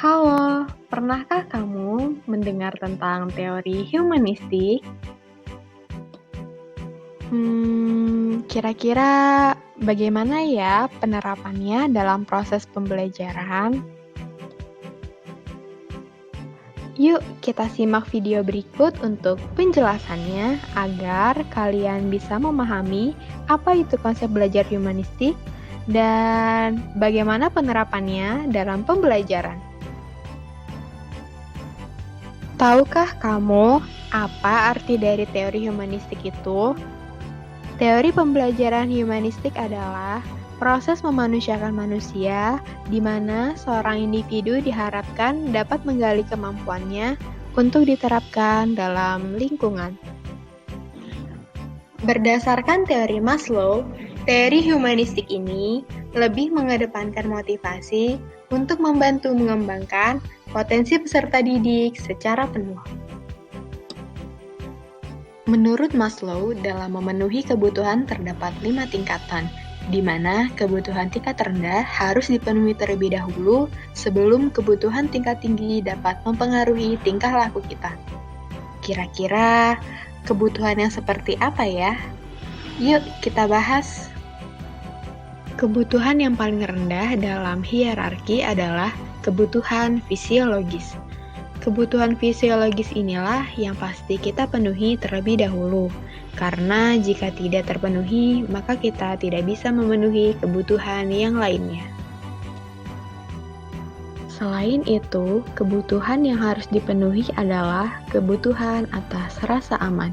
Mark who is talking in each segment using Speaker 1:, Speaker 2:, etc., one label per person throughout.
Speaker 1: Halo, pernahkah kamu mendengar tentang teori humanistik? Kira-kira bagaimana ya penerapannya dalam proses pembelajaran? Yuk kita simak video berikut untuk penjelasannya agar kalian bisa memahami apa itu konsep belajar humanistik dan bagaimana penerapannya dalam pembelajaran. Tahukah kamu apa arti dari teori humanistik itu? Teori pembelajaran humanistik adalah proses memanusiakan manusia di mana seorang individu diharapkan dapat menggali kemampuannya untuk diterapkan dalam lingkungan. Berdasarkan teori Maslow, teori humanistik ini lebih mengedepankan motivasi untuk membantu mengembangkan potensi peserta didik secara penuh. Menurut Maslow, dalam memenuhi kebutuhan terdapat 5 tingkatan, di mana kebutuhan tingkat rendah harus dipenuhi terlebih dahulu sebelum kebutuhan tingkat tinggi dapat mempengaruhi tingkah laku kita. Kira-kira kebutuhan yang seperti apa ya? Yuk kita bahas. Kebutuhan yang paling rendah dalam hierarki adalah kebutuhan fisiologis. Kebutuhan fisiologis inilah yang pasti kita penuhi terlebih dahulu, karena jika tidak terpenuhi, maka kita tidak bisa memenuhi kebutuhan yang lainnya. Selain itu, kebutuhan yang harus dipenuhi adalah kebutuhan atas rasa aman,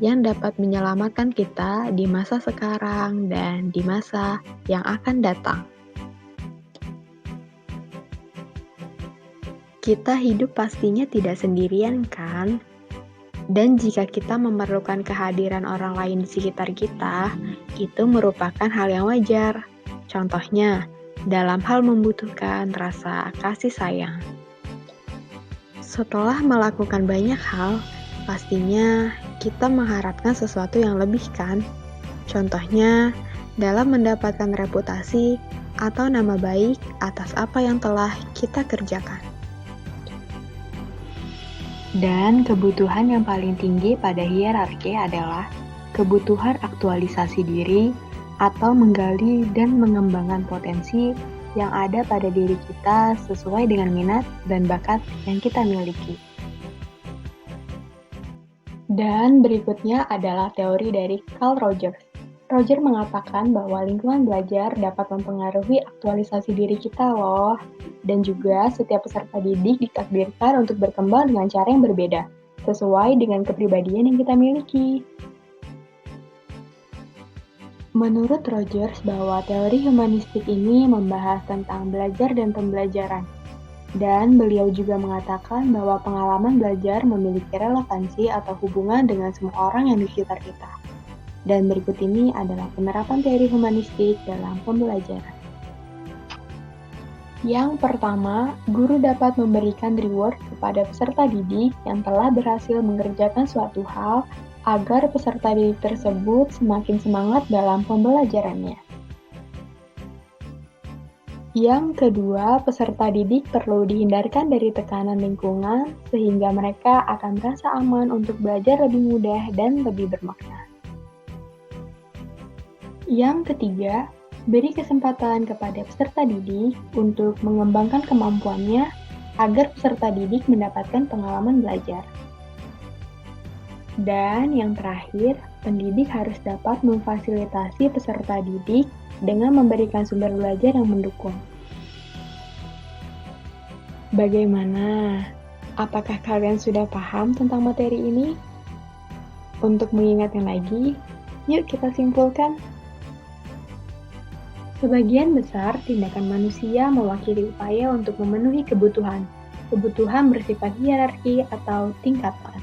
Speaker 1: yang dapat menyelamatkan kita di masa sekarang dan di masa yang akan datang. Kita hidup pastinya tidak sendirian, kan? Dan jika kita memerlukan kehadiran orang lain di sekitar kita, itu merupakan hal yang wajar. Contohnya, dalam hal membutuhkan rasa kasih sayang. Setelah melakukan banyak hal, pastinya kita mengharapkan sesuatu yang lebih, kan? Contohnya, dalam mendapatkan reputasi atau nama baik atas apa yang telah kita kerjakan. Dan kebutuhan yang paling tinggi pada hierarki adalah kebutuhan aktualisasi diri atau menggali dan mengembangkan potensi yang ada pada diri kita sesuai dengan minat dan bakat yang kita miliki. Dan berikutnya adalah teori dari Carl Rogers. Roger mengatakan bahwa lingkungan belajar dapat mempengaruhi aktualisasi diri kita loh. Dan juga setiap peserta didik ditakdirkan untuk berkembang dengan cara yang berbeda, sesuai dengan kepribadian yang kita miliki. Menurut Rogers bahwa teori humanistik ini membahas tentang belajar dan pembelajaran. Dan beliau juga mengatakan bahwa pengalaman belajar memiliki relevansi atau hubungan dengan semua orang yang di sekitar kita. Dan berikut ini adalah penerapan teori humanistik dalam pembelajaran. Yang pertama, guru dapat memberikan reward kepada peserta didik yang telah berhasil mengerjakan suatu hal agar peserta didik tersebut semakin semangat dalam pembelajarannya. Yang kedua, peserta didik perlu dihindarkan dari tekanan lingkungan sehingga mereka akan merasa aman untuk belajar lebih mudah dan lebih bermakna. Yang ketiga, beri kesempatan kepada peserta didik untuk mengembangkan kemampuannya agar peserta didik mendapatkan pengalaman belajar. Dan yang terakhir, pendidik harus dapat memfasilitasi peserta didik dengan memberikan sumber belajar yang mendukung. Bagaimana? Apakah kalian sudah paham tentang materi ini? Untuk mengingatkan lagi, yuk kita simpulkan. Sebagian besar tindakan manusia mewakili upaya untuk memenuhi kebutuhan. Kebutuhan bersifat hierarki atau tingkatan.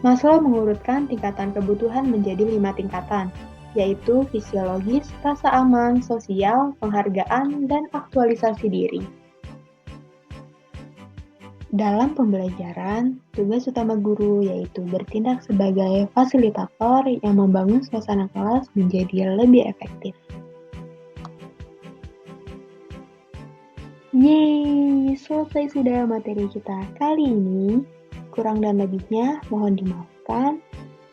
Speaker 1: Maslow mengurutkan tingkatan kebutuhan menjadi 5 tingkatan, yaitu fisiologis, rasa aman, sosial, penghargaan, dan aktualisasi diri. Dalam pembelajaran, tugas utama guru yaitu bertindak sebagai fasilitator yang membangun suasana kelas menjadi lebih efektif. Yeay, selesai sudah materi kita kali ini. Kurang dan lebihnya mohon dimaafkan.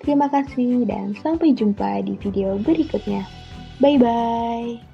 Speaker 1: Terima kasih dan sampai jumpa di video berikutnya. Bye-bye.